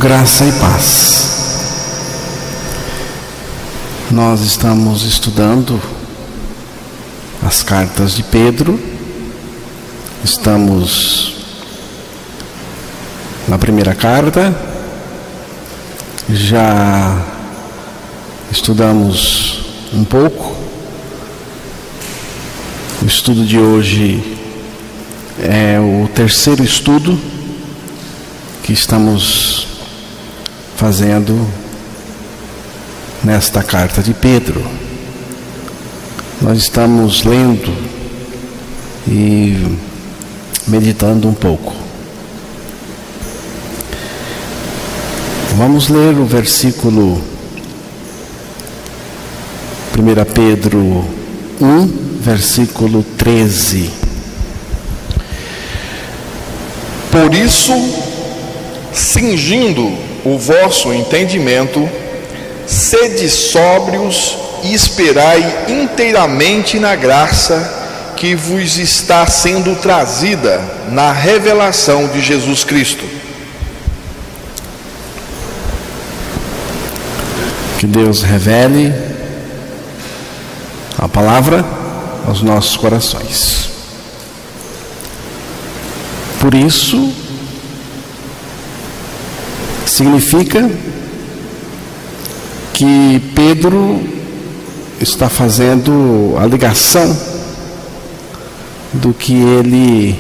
Graça e paz. Nós estamos estudando as cartas de Pedro. Estamos na primeira carta. Já estudamos um pouco. O estudo de hoje é o terceiro estudo que estamos fazendo nesta carta de Pedro. Nós estamos lendo e meditando um pouco. Vamos ler o versículo 1 Pedro 1, versículo 13. Por isso, cingindo o vosso entendimento, sede sóbrios e esperai inteiramente na graça que vos está sendo trazida na revelação de Jesus Cristo. Que Deus revele a palavra aos nossos corações. Por isso, significa que Pedro está fazendo a ligação do que ele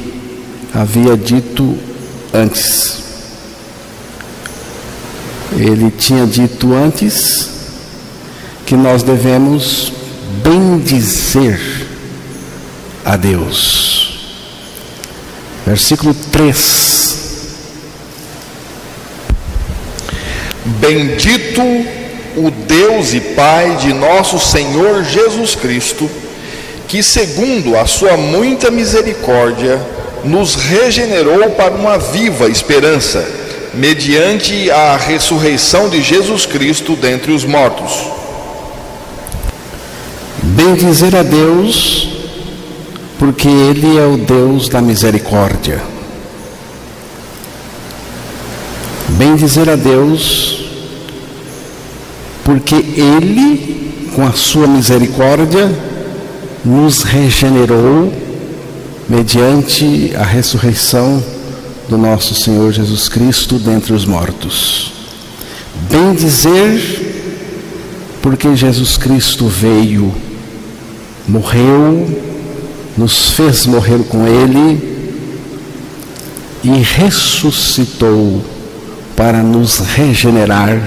havia dito antes. Ele tinha dito antes que nós devemos bendizer a Deus. Versículo 3. Bendito o Deus e Pai de nosso Senhor Jesus Cristo, que segundo a sua muita misericórdia nos regenerou para uma viva esperança, mediante a ressurreição de Jesus Cristo dentre os mortos. Bendizer a Deus, porque Ele é o Deus da misericórdia. Bendizer a Deus, porque Ele, com a sua misericórdia, nos regenerou mediante a ressurreição do nosso Senhor Jesus Cristo dentre os mortos. Bendizer, porque Jesus Cristo veio, morreu, nos fez morrer com Ele e ressuscitou para nos regenerar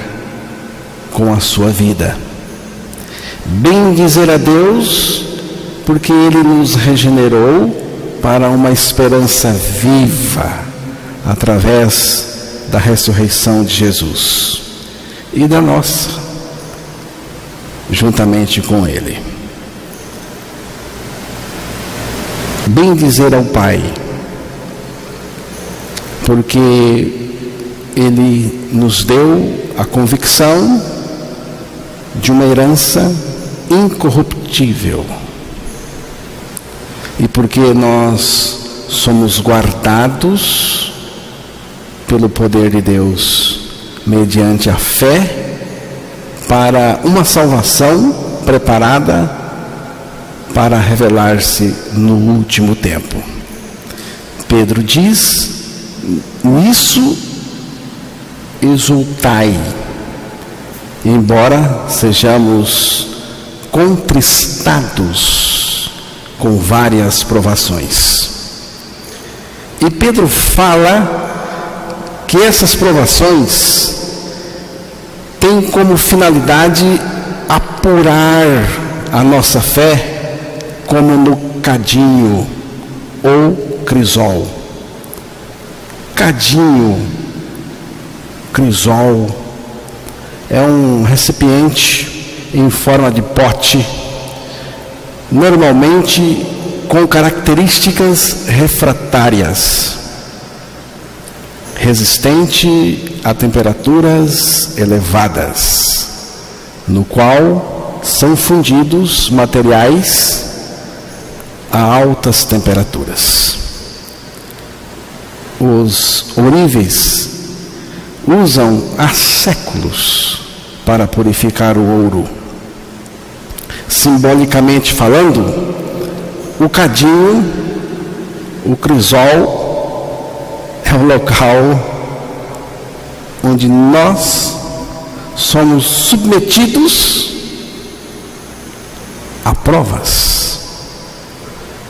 com a sua vida. Bendizer a Deus, porque Ele nos regenerou para uma esperança viva, através da ressurreição de Jesus e da nossa, juntamente com Ele. Bendizer ao Pai, porque Ele nos deu a convicção de uma herança incorruptível, e porque nós somos guardados pelo poder de Deus mediante a fé para uma salvação preparada para revelar-se no último tempo. Pedro diz: nisso exultai, embora sejamos contristados com várias provações. E Pedro fala que essas provações têm como finalidade apurar a nossa fé, como no cadinho ou crisol. Cadinho, crisol, é um recipiente em forma de pote, normalmente com características refratárias, resistente a temperaturas elevadas, no qual são fundidos materiais a altas temperaturas. Os ourives usam há séculos para purificar o ouro. Simbolicamente falando, o cadinho, o crisol, é o local onde nós somos submetidos a provas,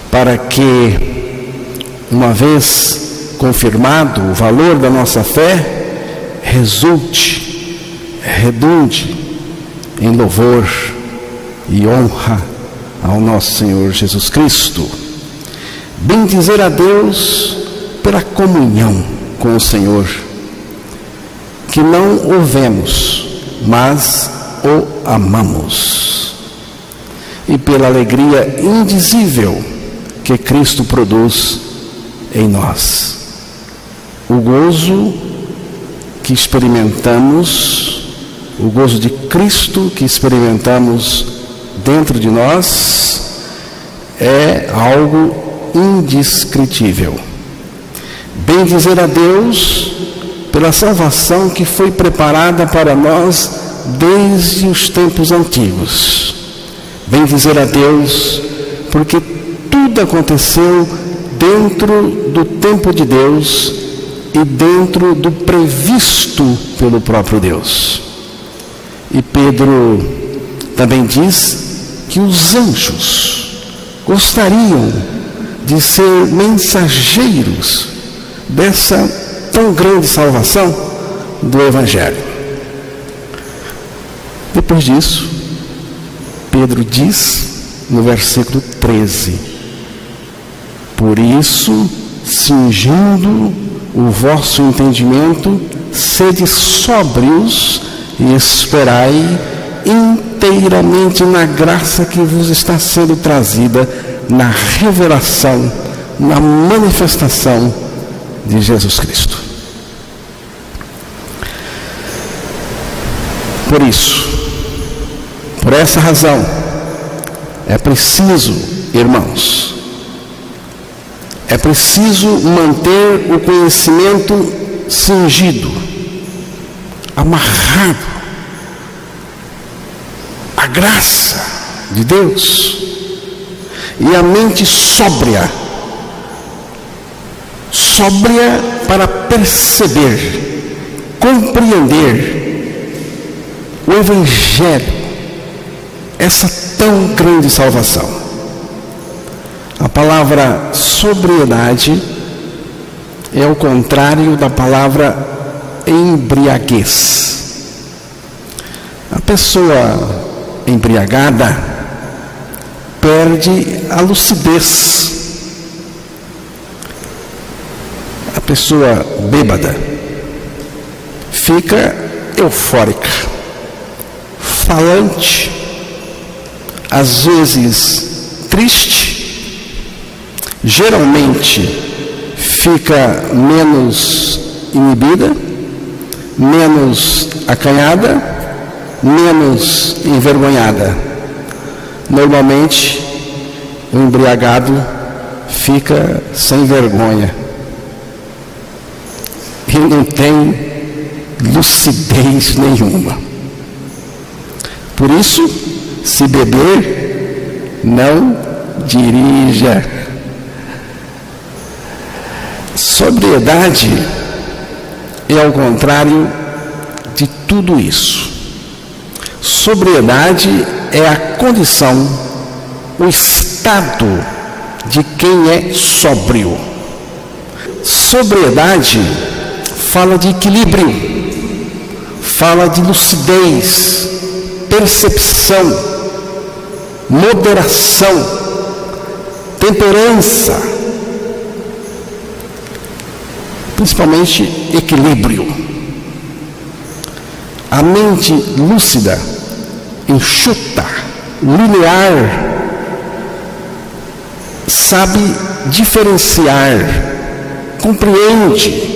para que, uma vez confirmado o valor da nossa fé, redunde em louvor e honra ao nosso Senhor Jesus Cristo. Bendizer a Deus pela comunhão com o Senhor, que não o vemos, mas o amamos, e pela alegria indizível que Cristo produz em nós. O gozo que experimentamos, o gozo de Cristo que experimentamos dentro de nós, é algo indescritível. Bendizer a Deus pela salvação que foi preparada para nós desde os tempos antigos. Bendizer a Deus porque tudo aconteceu dentro do tempo de Deus e dentro do previsto pelo próprio Deus. E Pedro também diz que os anjos gostariam de ser mensageiros dessa tão grande salvação do Evangelho. Depois disso, Pedro diz no versículo 13: por isso, cingindo o vosso entendimento, sede sóbrios e esperai inteiramente na graça que vos está sendo trazida, na revelação, na manifestação de Jesus Cristo. Por isso, por essa razão, é preciso, irmãos, é preciso manter o conhecimento cingido, amarrado à graça de Deus, e a mente sóbria para perceber, compreender o Evangelho, essa tão grande salvação. A palavra sobriedade é o contrário da palavra embriaguez. A pessoa embriagada perde a lucidez. A pessoa bêbada fica eufórica, falante, às vezes triste, geralmente fica menos inibida, menos acanhada, menos envergonhada. Normalmente, o embriagado fica sem vergonha e não tem lucidez nenhuma. Por isso, se beber, não dirija. Sobriedade é ao contrário de tudo isso. Sobriedade é a condição, o estado de quem é sóbrio. Sobriedade fala de equilíbrio, fala de lucidez, percepção, moderação, temperança, principalmente equilíbrio. A mente lúcida, enxuta, linear, sabe diferenciar, compreende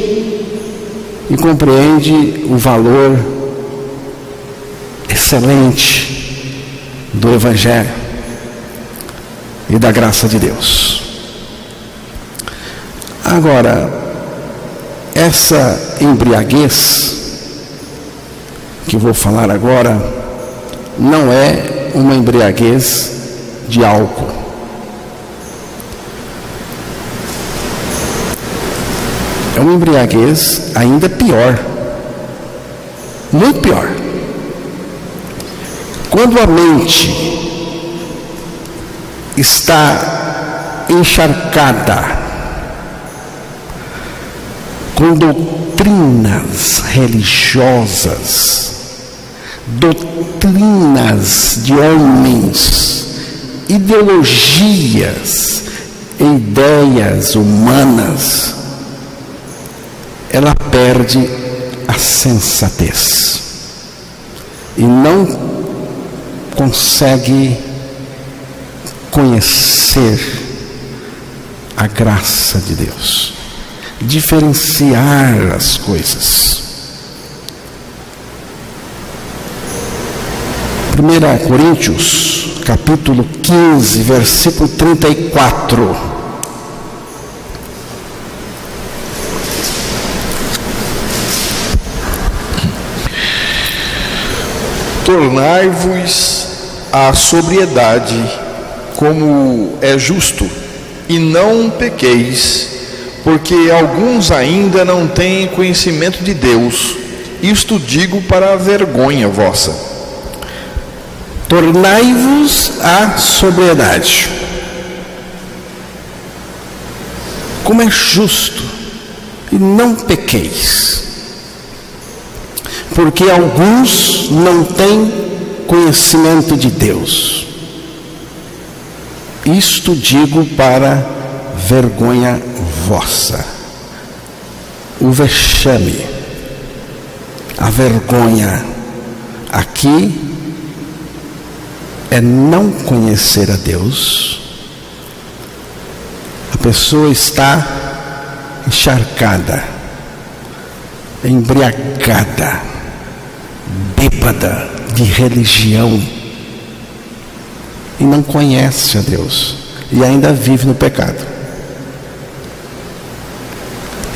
o valor excelente do Evangelho e da graça de Deus. Agora, essa embriaguez que vou falar agora não é uma embriaguez de álcool. É uma embriaguez ainda pior, muito pior. Quando a mente está encharcada com doutrinas religiosas, doutrinas de homens, ideologias, ideias humanas, ela perde a sensatez e não consegue conhecer a graça de Deus, diferenciar as coisas. 1 Coríntios, capítulo 15, versículo 34. Tornai-vos à sobriedade, como é justo, e não pequeis, porque alguns ainda não têm conhecimento de Deus. Isto digo para a vergonha vossa. Tornai-vos à sobriedade, como é justo, e não pequeis, porque alguns não têm conhecimento de Deus. Isto digo para vergonha vossa. O vexame, a vergonha aqui é não conhecer a Deus. A pessoa está encharcada, embriagada, bêbada de religião e não conhece a Deus e ainda vive no pecado.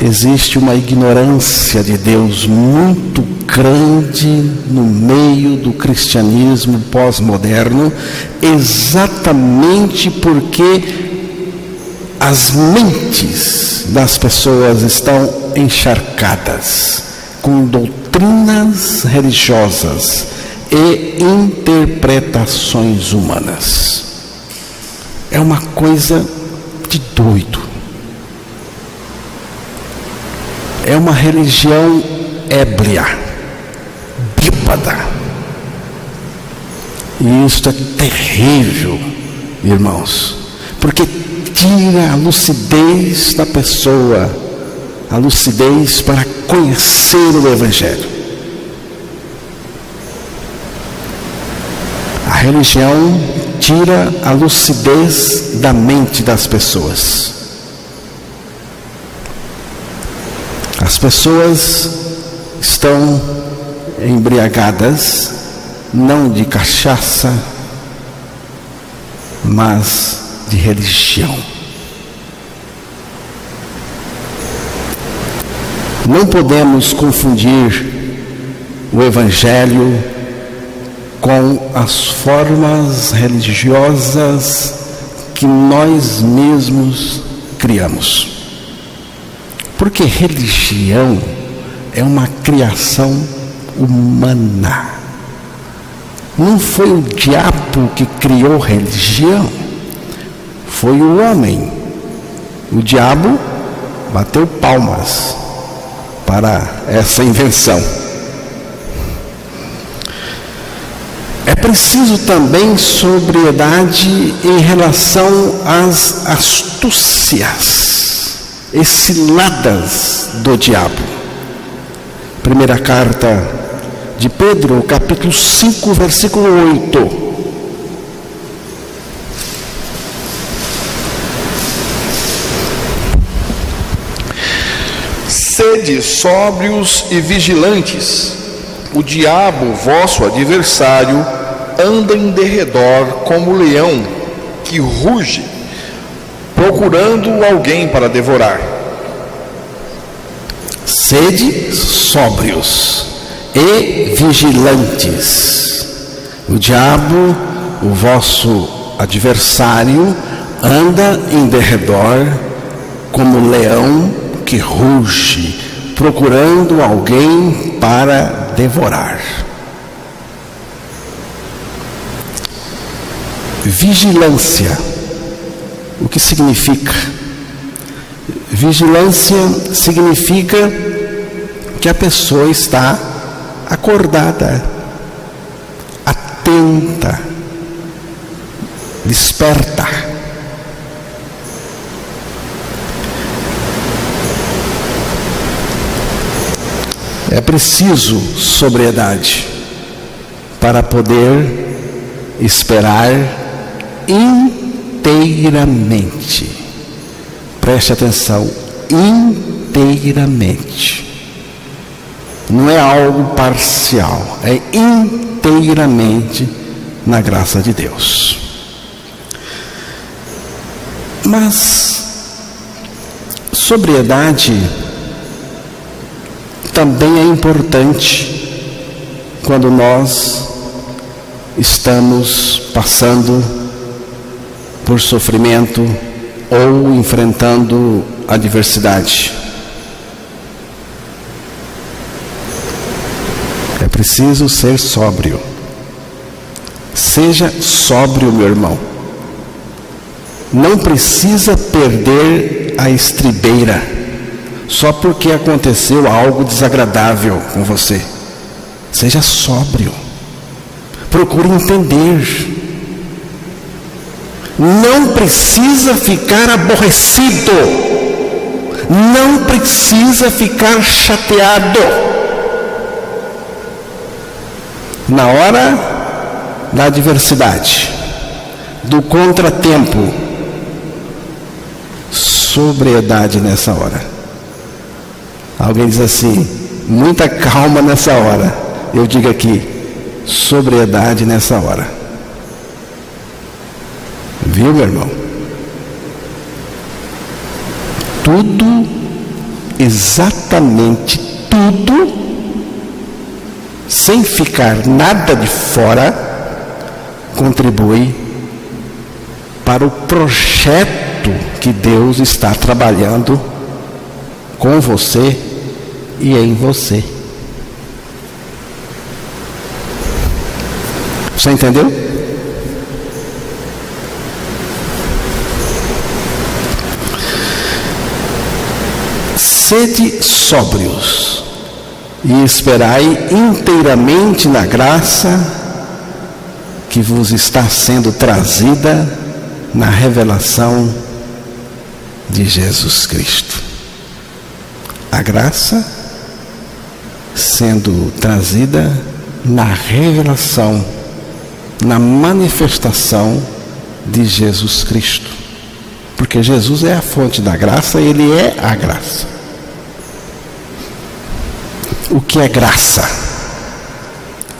Existe uma ignorância de Deus muito grande no meio do cristianismo pós-moderno, exatamente porque as mentes das pessoas estão encharcadas com doutrinas religiosas e interpretações humanas. É uma coisa de doido. É uma religião ébria, bêbada. E isso é terrível, irmãos, porque tira a lucidez da pessoa, a lucidez para conhecer o Evangelho. A religião tira a lucidez da mente das pessoas. As pessoas estão embriagadas, não de cachaça, mas de religião. Não podemos confundir o Evangelho com as formas religiosas que nós mesmos criamos. Porque religião é uma criação humana. Não foi o diabo que criou religião, foi o homem. O diabo bateu palmas para essa invenção. É preciso também sobriedade em relação às astúcias e ciladas do diabo. Primeira carta de Pedro, capítulo 5, versículo 8. Sede sóbrios e vigilantes. O diabo, vosso adversário, anda em derredor como leão que ruge, procurando alguém para devorar. Sede sóbrios e vigilantes. O diabo, o vosso adversário, anda em derredor como leão que ruge, procurando alguém para devorar. Vigilância. O que significa? Vigilância significa que a pessoa está acordada, atenta, desperta. É preciso sobriedade para poder esperar inteiramente. Preste atenção, inteiramente. Não é algo parcial, é inteiramente na graça de Deus. Mas sobriedade também é importante quando nós estamos passando por sofrimento ou enfrentando adversidade. É preciso ser sóbrio. Seja sóbrio, meu irmão. Não precisa perder a estribeira só porque aconteceu algo desagradável com você. Seja sóbrio. Procure entender. Não precisa ficar aborrecido. Não precisa ficar chateado. Na hora da adversidade, do contratempo, sobriedade nessa hora. Alguém diz assim, muita calma nessa hora. Eu digo aqui, sobriedade nessa hora. Viu, meu irmão? Tudo, exatamente tudo, sem ficar nada de fora, contribui para o projeto que Deus está trabalhando com você e em você. Você entendeu? Sede sóbrios e esperai inteiramente na graça que vos está sendo trazida na revelação de Jesus Cristo. A graça sendo trazida na revelação, na manifestação de Jesus Cristo. Porque Jesus é a fonte da graça, Ele é a graça. O que é graça?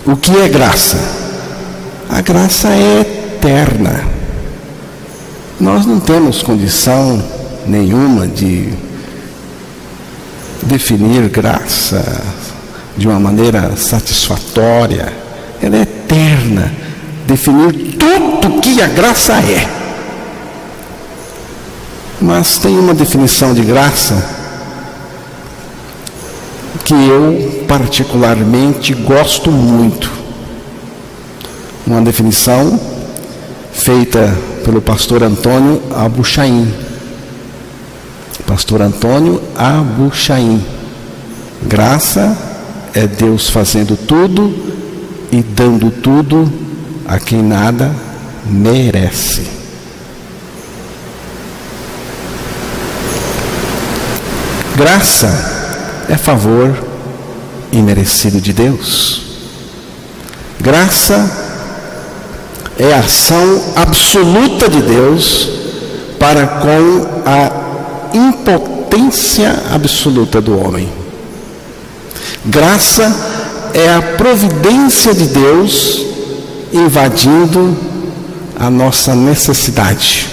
O que é graça? A graça é eterna. Nós não temos condição nenhuma de definir graça de uma maneira satisfatória. Ela é eterna. Definir tudo que a graça é. Mas tem uma definição de graça que eu particularmente gosto muito. Uma definição feita pelo pastor Antônio Abuchaim. Pastor Antônio Abuchaim. Graça é Deus fazendo tudo e dando tudo a quem nada merece. Graça é favor imerecido de Deus. Graça é a ação absoluta de Deus para com a impotência absoluta do homem. Graça é a providência de Deus invadindo a nossa necessidade.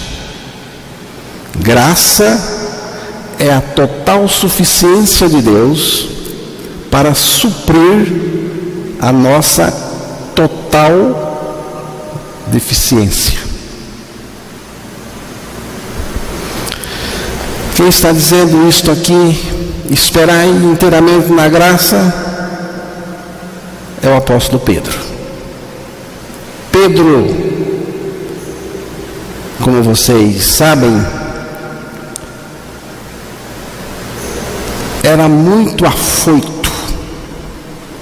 Graça é a total suficiência de Deus para suprir a nossa total deficiência. Quem está dizendo isto aqui, esperai inteiramente na graça, é o apóstolo Pedro. Pedro, como vocês sabem, era muito afoito.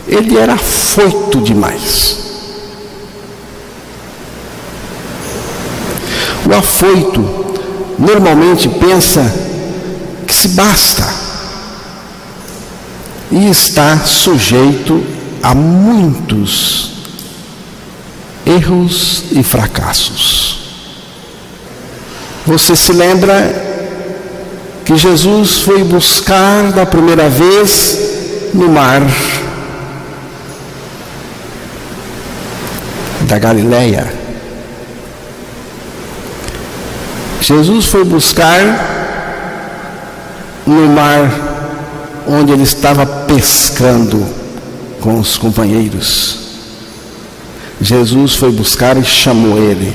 Ele era afoito demais. O afoito normalmente pensa que se basta e está sujeito a muitos erros e fracassos. Você se lembra que Jesus foi buscar da primeira vez no mar da Galileia. Jesus foi buscar no mar onde ele estava pescando com os companheiros. Jesus foi buscar e chamou ele: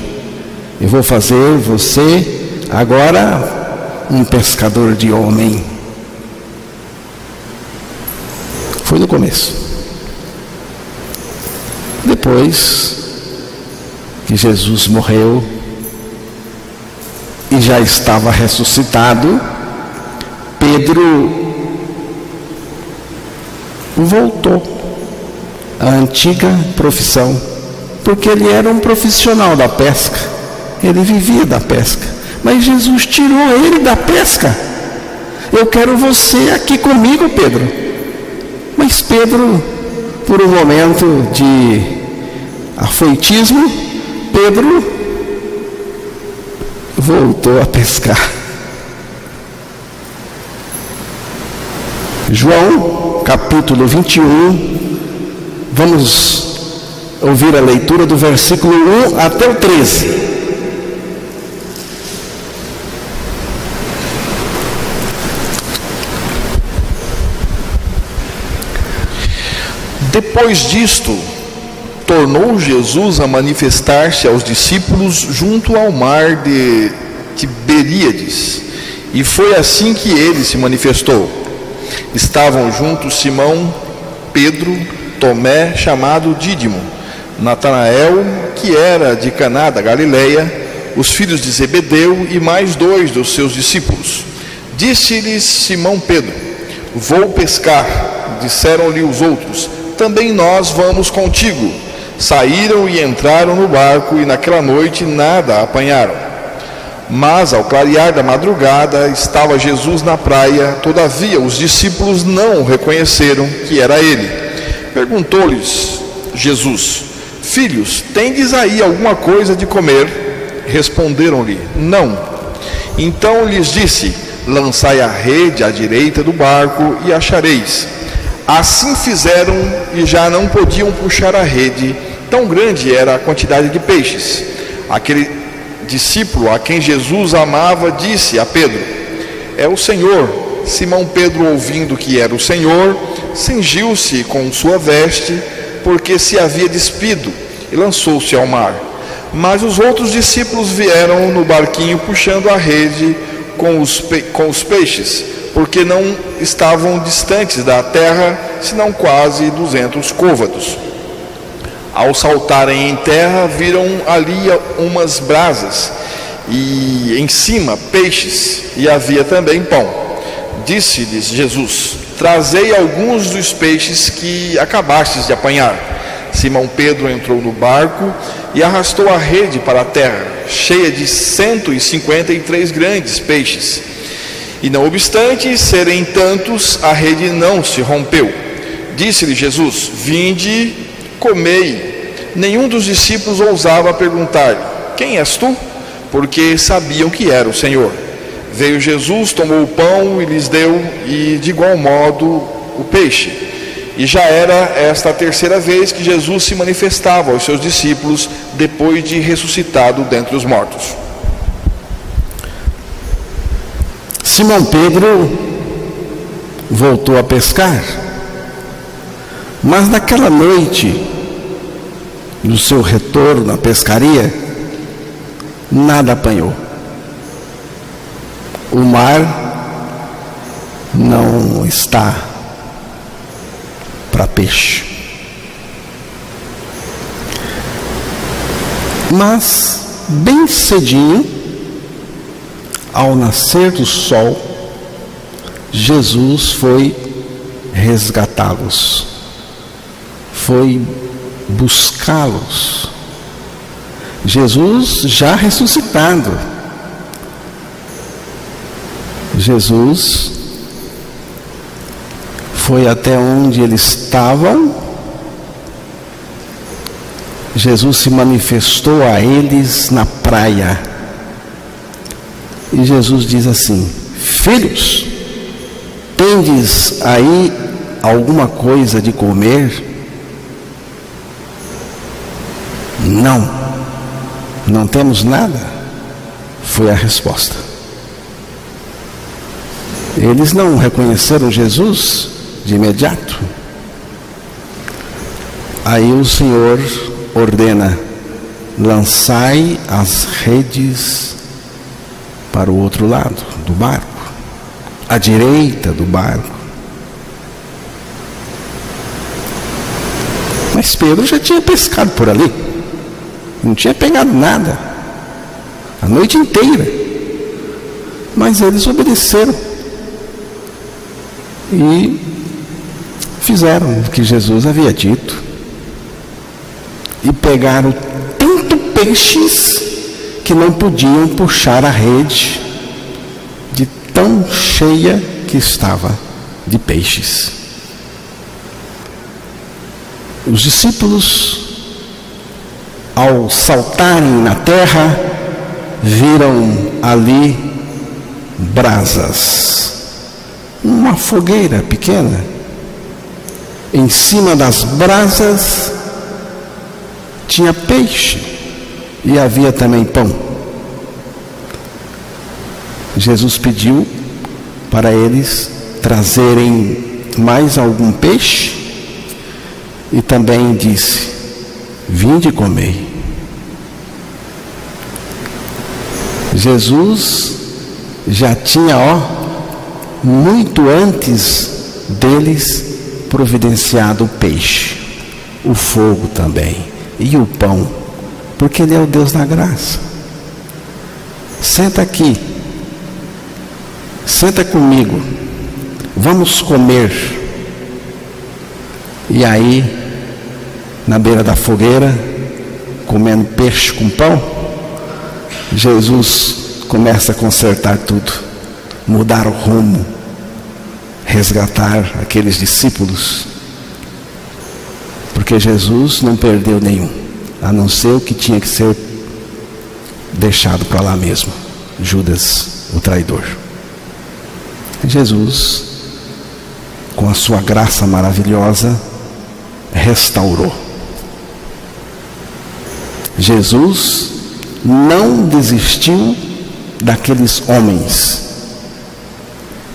eu vou fazer você agora um pescador de homem. Foi no começo. Depois que Jesus morreu e já estava ressuscitado, Pedro voltou à antiga profissão, porque ele era um profissional da pesca, ele vivia da pesca, mas Jesus tirou ele da pesca. Eu quero você aqui comigo, Pedro. Mas Pedro, por um momento de afoitismo, Pedro voltou a pescar. João, capítulo 21, vamos ouvir a leitura do versículo 1 até o 13. Depois disto, tornou Jesus a manifestar-se aos discípulos junto ao mar de Tiberíades, e foi assim que ele se manifestou. Estavam juntos Simão, Pedro, Tomé, chamado Dídimo, Natanael, que era de Caná da Galileia, os filhos de Zebedeu e mais 2 dos seus discípulos. Disse-lhes Simão Pedro: vou pescar. Disseram-lhe os outros: também nós vamos contigo. Saíram e entraram no barco, e naquela noite nada apanharam. Mas ao clarear da madrugada estava Jesus na praia. Todavia os discípulos não o reconheceram que era ele. Perguntou-lhes Jesus: filhos, tendes aí alguma coisa de comer? Responderam-lhe: não. Então lhes disse: lançai a rede à direita do barco e achareis. Assim fizeram, e já não podiam puxar a rede, tão grande era a quantidade de peixes. Aquele discípulo a quem Jesus amava disse a Pedro: é o Senhor. Simão Pedro, ouvindo que era o Senhor, cingiu-se com sua veste, porque se havia despido, e lançou-se ao mar. Mas os outros discípulos vieram no barquinho puxando a rede com os peixes, porque não estavam distantes da terra, senão quase 200 côvados. Ao saltarem em terra, viram ali umas brasas, e em cima peixes, e havia também pão. Disse-lhes Jesus: trazei alguns dos peixes que acabastes de apanhar. Simão Pedro entrou no barco e arrastou a rede para a terra, cheia de 153 grandes peixes. E não obstante serem tantos, a rede não se rompeu. Disse-lhe Jesus: vinde, comei. Nenhum dos discípulos ousava perguntar-lhe: quem és tu? Porque sabiam que era o Senhor. Veio Jesus, tomou o pão e lhes deu, e de igual modo o peixe. E já era esta a terceira vez que Jesus se manifestava aos seus discípulos, depois de ressuscitado dentre os mortos. Simão Pedro voltou a pescar. Mas naquela noite, no seu retorno à pescaria, nada apanhou. O mar não está para peixe. Mas, bem cedinho, ao nascer do sol, Jesus foi resgatá-los, foi buscá-los. Jesus já ressuscitado. Jesus foi até onde eles estavam. Jesus se manifestou a eles na praia. E Jesus diz assim: filhos, tendes aí alguma coisa de comer? Não temos nada, foi a resposta. Eles não reconheceram Jesus de imediato. Aí o Senhor ordena: lançai as redes para o outro lado do barco, à direita do barco. Mas Pedro já tinha pescado por ali, não tinha pegado nada a noite inteira. Mas eles obedeceram e fizeram o que Jesus havia dito, e pegaram tanto peixes que não podiam puxar a rede, de tão cheia que estava de peixes. Os discípulos, ao saltarem na terra, viram ali brasas, uma fogueira pequena. Em cima das brasas tinha peixe e havia também pão. Jesus pediu para eles trazerem mais algum peixe e também disse: vinde e comei. Jesus já tinha, muito antes deles, providenciado o peixe, o fogo também e o pão, porque Ele é o Deus da graça. Senta aqui, senta comigo, vamos comer. E aí, na beira da fogueira, comendo peixe com pão, Jesus começa a consertar tudo, mudar o rumo, resgatar aqueles discípulos, porque Jesus não perdeu nenhum, a não ser o que tinha que ser deixado para lá mesmo, Judas, o traidor. Jesus, com a sua graça maravilhosa, restaurou. Jesus não desistiu daqueles homens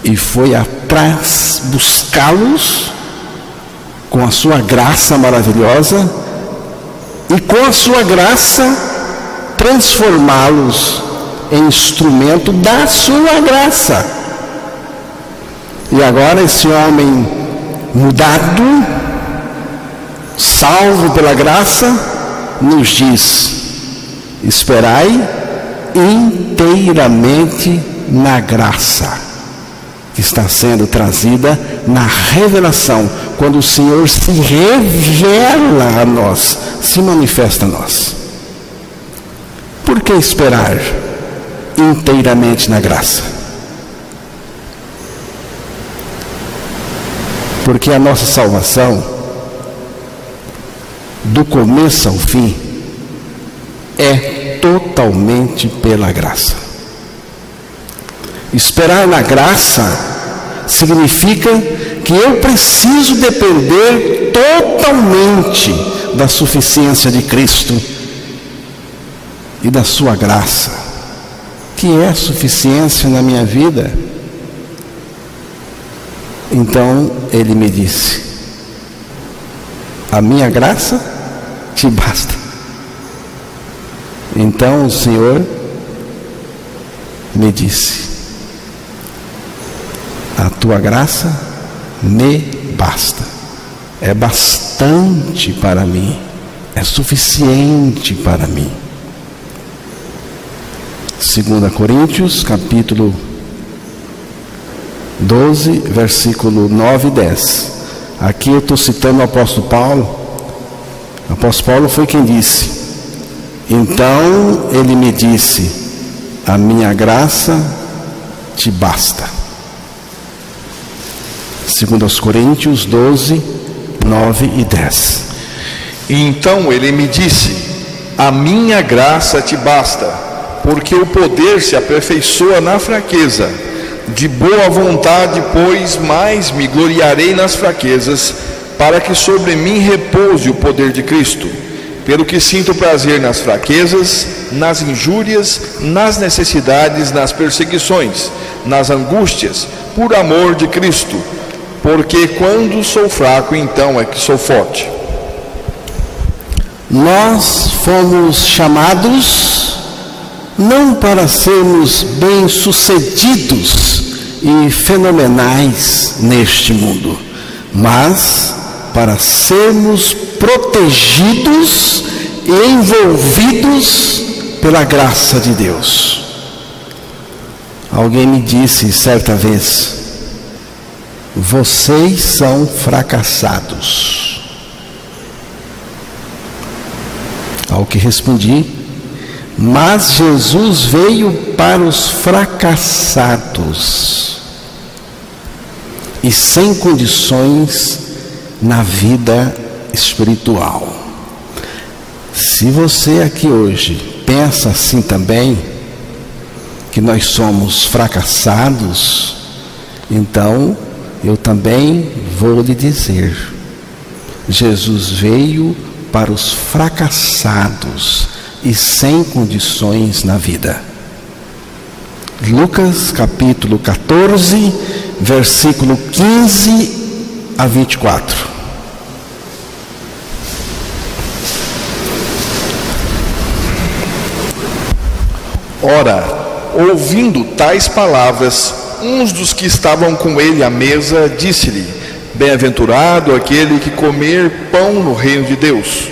e foi atrás buscá-los com a sua graça maravilhosa, e com a sua graça transformá-los em instrumento da sua graça. E agora esse homem mudado, salvo pela graça, nos diz: esperai inteiramente na graça que está sendo trazida na revelação, quando o Senhor se revela a nós, se manifesta a nós. Por que esperar inteiramente na graça? Porque a nossa salvação, do começo ao fim, é totalmente pela graça. Esperar na graça significa que eu preciso depender totalmente da suficiência de Cristo e da sua graça, que é suficiência na minha vida. Então ele me disse: a minha graça te basta. Então o Senhor me disse: a tua graça me basta. É bastante para mim, é suficiente para mim. 2 Coríntios, capítulo 12, versículo 9 e 10. Aqui eu estou citando o apóstolo Paulo. O apóstolo Paulo foi quem disse: então ele me disse, a minha graça te basta. 2 Coríntios 12, 9 e 10. Então ele me disse, a minha graça te basta, porque o poder se aperfeiçoa na fraqueza. De boa vontade, pois, mais me gloriarei nas fraquezas, para que sobre mim repouse o poder de Cristo. Pelo que sinto prazer nas fraquezas, nas injúrias, nas necessidades, nas perseguições, nas angústias, por amor de Cristo. Porque quando sou fraco, então é que sou forte. Nós fomos chamados não para sermos bem-sucedidos e fenomenais neste mundo, mas para sermos protegidos e envolvidos pela graça de Deus. Alguém me disse certa vez: vocês são fracassados. Ao que respondi: mas Jesus veio para os fracassados e sem condições na vida espiritual. Se você aqui hoje pensa assim também, que nós somos fracassados, então eu também vou lhe dizer: Jesus veio para os fracassados e sem condições na vida. Lucas capítulo 14, versículo 15 a 24. Ora, ouvindo tais palavras, uns dos que estavam com ele à mesa disse-lhe: bem-aventurado aquele que comer pão no reino de Deus.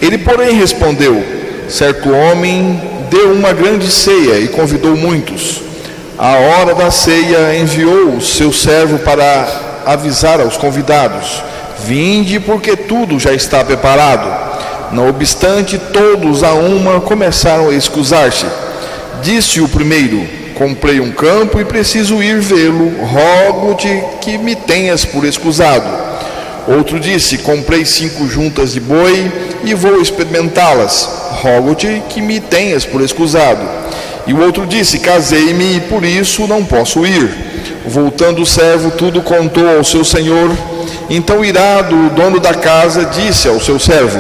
Ele, porém, respondeu: certo homem deu uma grande ceia e convidou muitos. À hora da ceia enviou o seu servo para avisar aos convidados: vinde, porque tudo já está preparado. Não obstante, todos a uma começaram a escusar-se. Disse o primeiro: comprei um campo e preciso ir vê-lo, rogo-te que me tenhas por escusado. Outro disse: comprei 5 juntas de boi e vou experimentá-las, rogo-te que me tenhas por escusado. E o outro disse: casei-me e por isso não posso ir. Voltando o servo, tudo contou ao seu senhor. Então, irado, o dono da casa disse ao seu servo: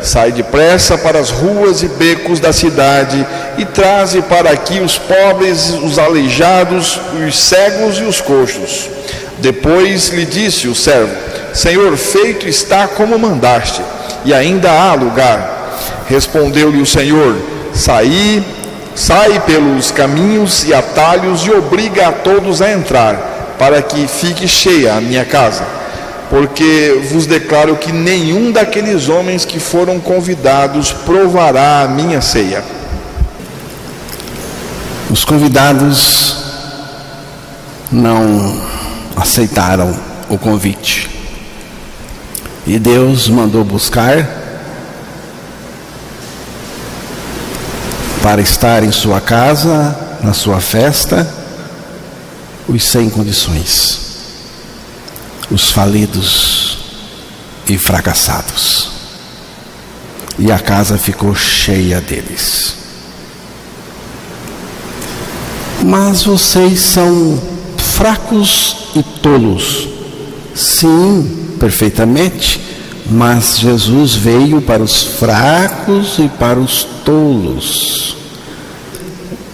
sai depressa para as ruas e becos da cidade e traze para aqui os pobres, os aleijados, os cegos e os coxos. Depois lhe disse o servo: Senhor, feito está como mandaste, e ainda há lugar. Respondeu-lhe o Senhor: sai pelos caminhos e atalhos e obriga a todos a entrar, para que fique cheia a minha casa. Porque vos declaro que nenhum daqueles homens que foram convidados provará a minha ceia. Os convidados não aceitaram o convite. E Deus mandou buscar para estar em sua casa, na sua festa, os sem condições, os falidos e fracassados. E a casa ficou cheia deles. Mas vocês são fracos e tolos. Sim, perfeitamente. Mas Jesus veio para os fracos e para os tolos.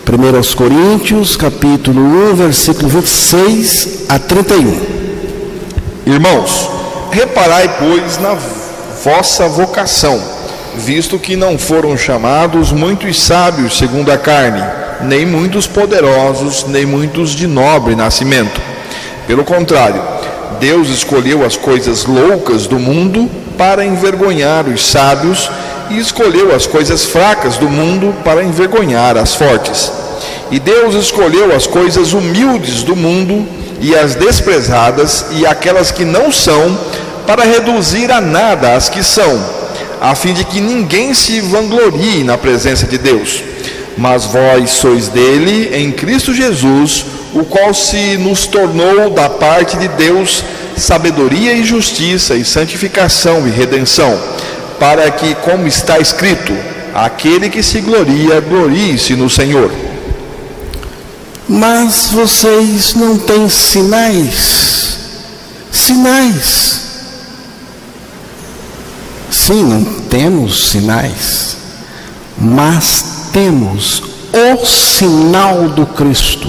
1 Coríntios, capítulo 1, versículo 26 a 31. Irmãos, reparai, pois, na vossa vocação, visto que não foram chamados muitos sábios segundo a carne, nem muitos poderosos, nem muitos de nobre nascimento. Pelo contrário, Deus escolheu as coisas loucas do mundo para envergonhar os sábios, e escolheu as coisas fracas do mundo para envergonhar as fortes. E Deus escolheu as coisas humildes do mundo e as desprezadas e aquelas que não são, para reduzir a nada as que são, a fim de que ninguém se vanglorie na presença de Deus. Mas vós sois dele em Cristo Jesus, o qual se nos tornou da parte de Deus sabedoria e justiça e santificação e redenção, para que, como está escrito, aquele que se gloria, glorie-se no Senhor. Mas vocês não têm sinais. Sinais. Sim, não temos sinais, mas temos o sinal do Cristo.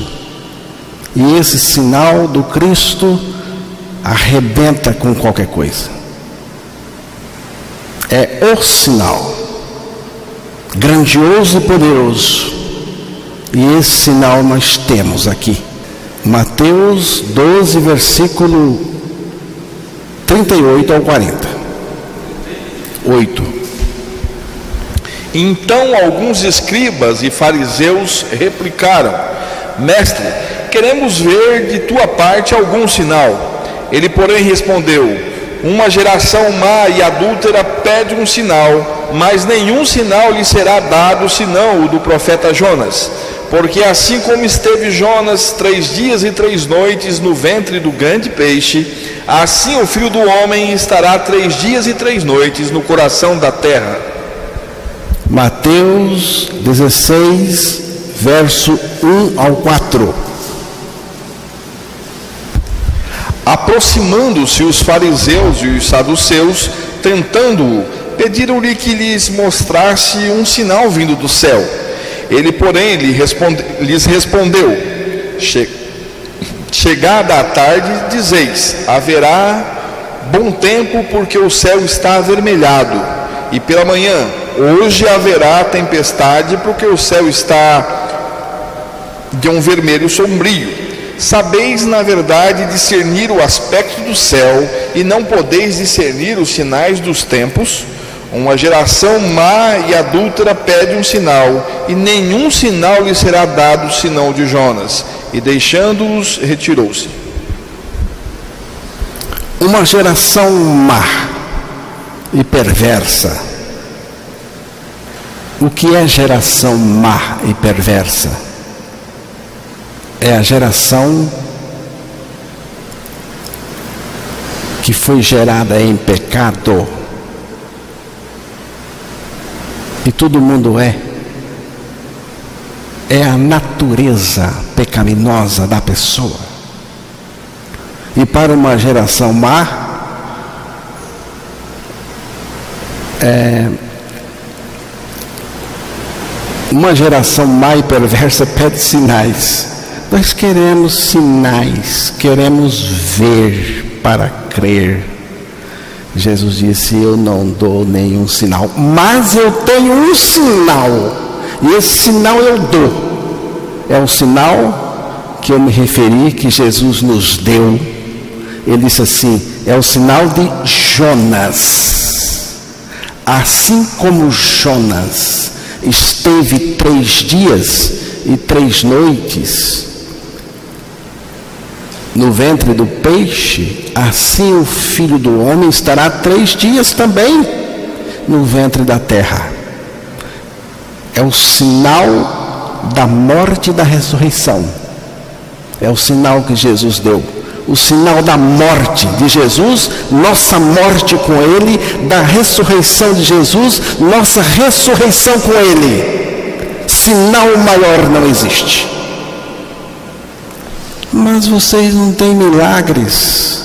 E esse sinal do Cristo arrebenta com qualquer coisa. É o sinal, grandioso e poderoso. E esse sinal nós temos aqui. Mateus 12, versículo 38 ao 40. 8. Então alguns escribas e fariseus replicaram: Mestre, queremos ver de tua parte algum sinal. Ele, porém, respondeu: uma geração má e adúltera pede um sinal, mas nenhum sinal lhe será dado senão o do profeta Jonas. Porque assim como esteve Jonas 3 dias e 3 noites no ventre do grande peixe, assim o Filho do Homem estará 3 dias e 3 noites no coração da terra. Mateus 16, verso 1 ao 4. Aproximando-se os fariseus e os saduceus, tentando-o, pediram-lhe que lhes mostrasse um sinal vindo do céu. Ele, porém, lhes respondeu: chegada a tarde, dizeis, haverá bom tempo, porque o céu está avermelhado, e pela manhã, hoje haverá tempestade, porque o céu está de um vermelho sombrio. Sabeis, na verdade, discernir o aspecto do céu, e não podeis discernir os sinais dos tempos? Uma geração má e adúltera pede um sinal, e nenhum sinal lhe será dado senão o de Jonas. E deixando-os, retirou-se. Uma geração má e perversa. O que é geração má e perversa? É a geração que foi gerada em pecado. E todo mundo é a natureza pecaminosa da pessoa. E para uma geração má, uma geração má e perversa pede sinais. Nós queremos sinais, queremos ver para crer. Jesus disse: eu não dou nenhum sinal, mas eu tenho um sinal, e esse sinal eu dou. É o sinal que eu me referi, que Jesus nos deu. Ele disse assim: é o sinal de Jonas. Assim como Jonas esteve 3 dias e 3 noites no ventre do peixe, assim o Filho do Homem estará 3 dias também no ventre da terra. É o sinal da morte e da ressurreição. É o sinal que Jesus deu. O sinal da morte de Jesus, nossa morte com Ele, da ressurreição de Jesus, nossa ressurreição com Ele. Sinal maior não existe. Mas vocês não têm milagres.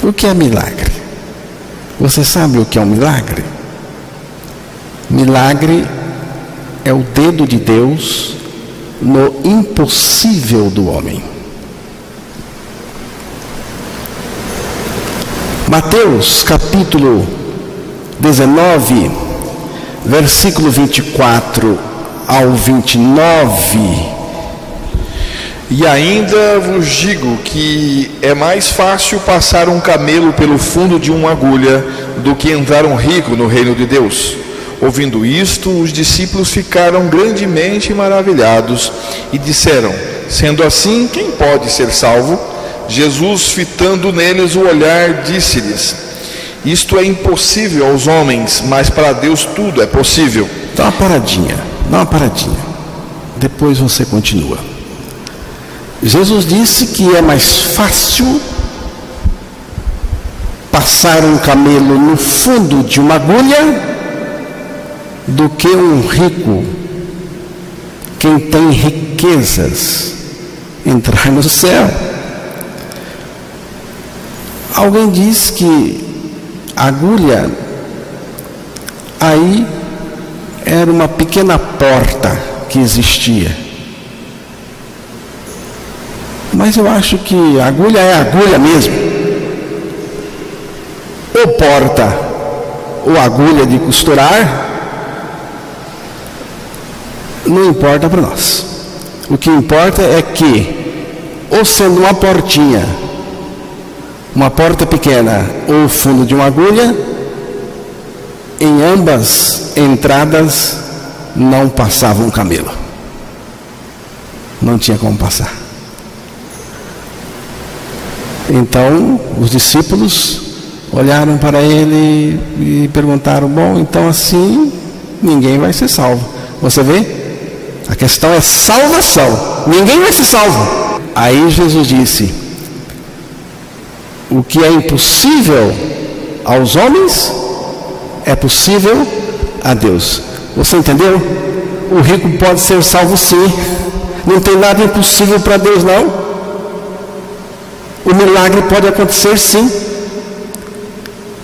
O que é milagre? Você sabe o que é um milagre? Milagre é o dedo de Deus no impossível do homem. Mateus capítulo 19, versículo 24 ao 29. E ainda vos digo que é mais fácil passar um camelo pelo fundo de uma agulha do que entrar um rico no reino de Deus. Ouvindo isto, os discípulos ficaram grandemente maravilhados e disseram: sendo assim, quem pode ser salvo? Jesus, fitando neles o olhar, disse-lhes: isto é impossível aos homens, mas para Deus tudo é possível. Dá uma paradinha. Depois você continua. Jesus disse que é mais fácil passar um camelo no fundo de uma agulha do que um rico, quem tem riquezas, entrar no céu. Alguém diz que a agulha aí era uma pequena porta que existia. Mas eu acho que a agulha é agulha mesmo. Ou porta, ou agulha de costurar, não importa para nós. O que importa é que, ou sendo uma portinha, uma porta pequena, ou o fundo de uma agulha, em ambas entradas não passava um camelo. Não tinha como passar. Então, os discípulos olharam para ele e perguntaram: bom, então assim ninguém vai ser salvo. Você vê? A questão é salvação. Ninguém vai ser salvo. Aí Jesus disse: o que é impossível aos homens é possível a Deus. Você entendeu? O rico pode ser salvo sim. Não tem nada impossível para Deus, não. O milagre pode acontecer sim.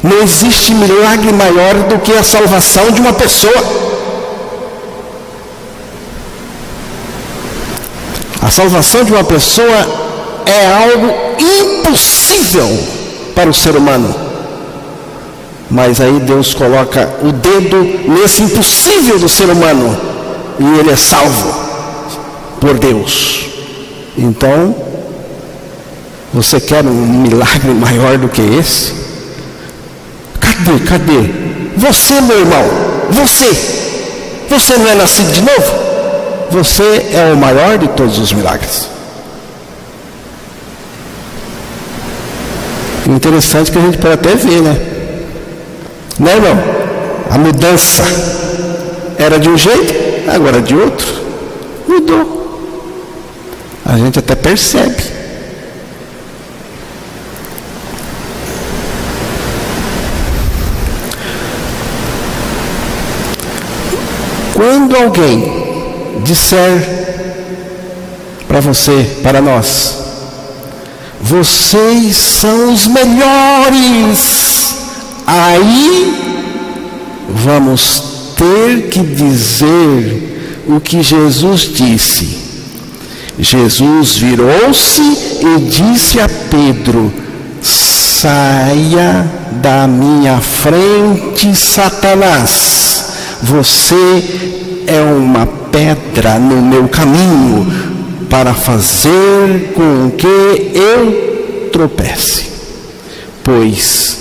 Não existe milagre maior do que a salvação de uma pessoa. A salvação de uma pessoa é algo impossível para o ser humano. Mas aí Deus coloca o dedo nesse impossível do ser humano e ele é salvo por Deus. Então, você quer um milagre maior do que esse? Cadê? Você, meu irmão, você não é nascido de novo? Você é o maior de todos os milagres. Interessante que a gente pode até ver, né? Né, irmão? A mudança era de um jeito, agora de outro. Mudou. A gente até percebe. Quando alguém disser para você, para nós: vocês são os melhores, aí vamos ter que dizer o que Jesus disse. Jesus virou-se e disse a Pedro: saia da minha frente, Satanás. Você é uma pedra no meu caminho para fazer com que eu tropece, pois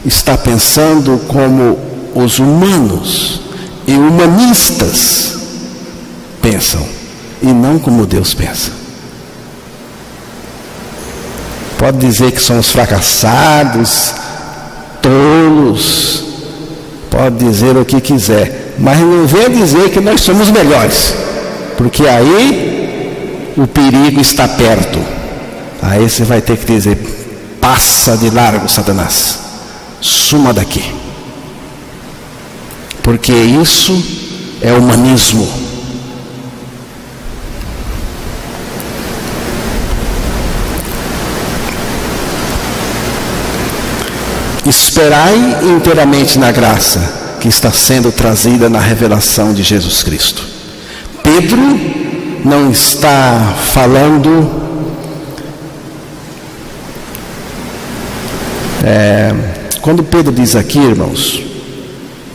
está pensando como os humanos e humanistas pensam, e não como Deus pensa. Pode dizer que somos fracassados, tolos, pode dizer o que quiser, mas não venha dizer que nós somos melhores, porque aí o perigo está perto. Aí você vai ter que dizer: passa de largo, Satanás, suma daqui, porque isso é humanismo. Esperai inteiramente na graça que está sendo trazida na revelação de Jesus Cristo. Pedro não está falando Quando Pedro diz aqui, irmãos,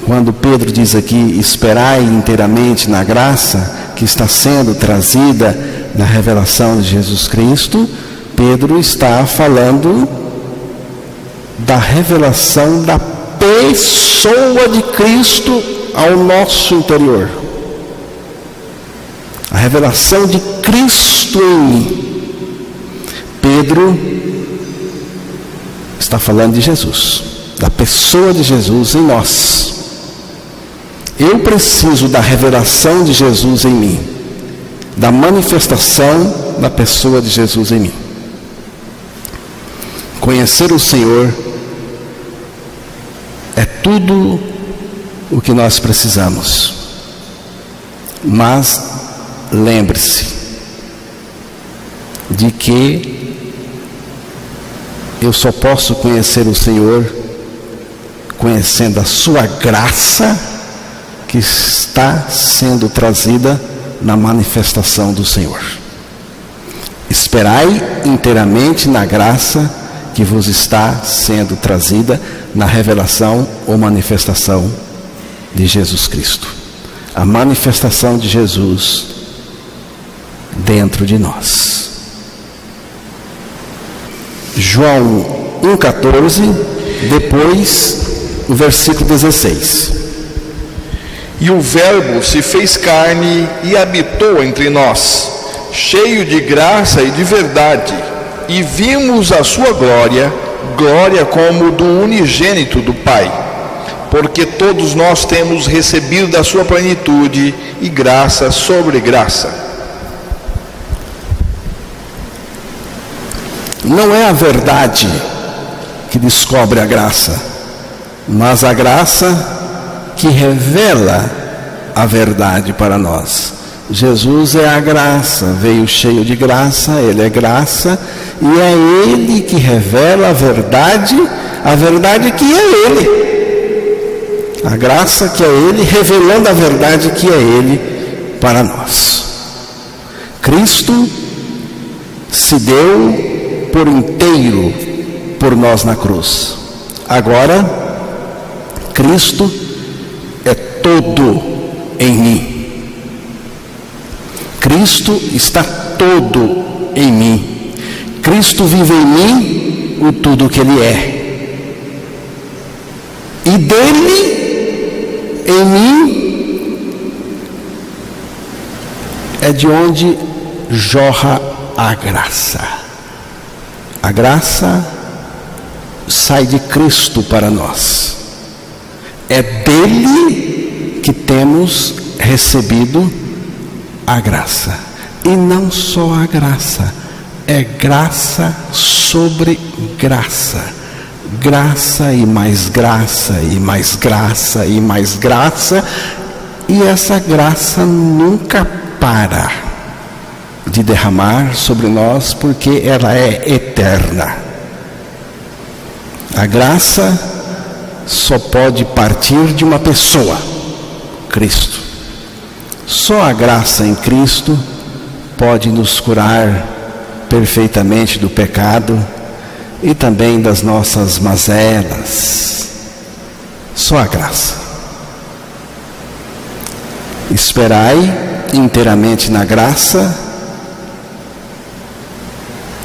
quando Pedro diz aqui, esperai inteiramente na graça que está sendo trazida na revelação de Jesus Cristo, Pedro está falando da revelação da pessoa de Cristo ao nosso interior. A revelação de Cristo em mim. Pedro está falando de Jesus, da pessoa de Jesus em nós. Eu preciso da revelação de Jesus em mim, da manifestação da pessoa de Jesus em mim. Conhecer o Senhor é tudo o que nós precisamos. Mas lembre-se de que eu só posso conhecer o Senhor conhecendo a sua graça que está sendo trazida na manifestação do Senhor. Esperai inteiramente na graça que vos está sendo trazida na revelação ou manifestação de Jesus Cristo. A manifestação de Jesus dentro de nós. João 1,14, depois o versículo 16. E o Verbo se fez carne e habitou entre nós, cheio de graça e de verdade, e vimos a sua glória, glória como do unigênito do Pai, porque todos nós temos recebido da sua plenitude e graça sobre graça. Não é a verdade que descobre a graça, mas a graça que revela a verdade para nós. Jesus é a graça, veio cheio de graça, Ele é graça, e é Ele que revela a verdade que é Ele. A graça que é Ele, revelando a verdade que é Ele para nós. Cristo se deu por inteiro por nós na cruz. Agora, Cristo é todo em mim. Cristo está todo em mim. Cristo vive em mim o tudo que Ele é. E dele, em mim, é de onde jorra a graça. A graça sai de Cristo para nós. É dele que temos recebido a graça. E não só a graça, é graça sobre graça. Graça e mais graça, e mais graça, e mais graça. E essa graça nunca para de derramar sobre nós, porque ela é eterna. A graça só pode partir de uma pessoa, Cristo. Só a graça em Cristo pode nos curar perfeitamente do pecado e também das nossas mazelas. Só a graça. Esperai inteiramente na graça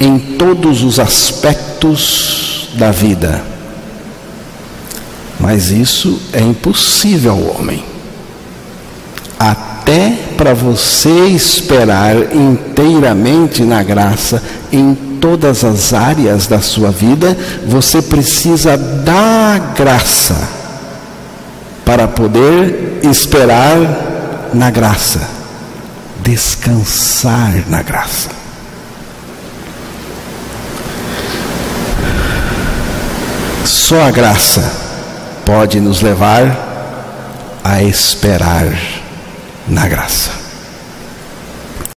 em todos os aspectos da vida. Mas isso é impossível ao homem. Até para você esperar inteiramente na graça em todas as áreas da sua vida, você precisa da graça para poder esperar na graça, descansar na graça. Só a graça pode nos levar a esperar na graça.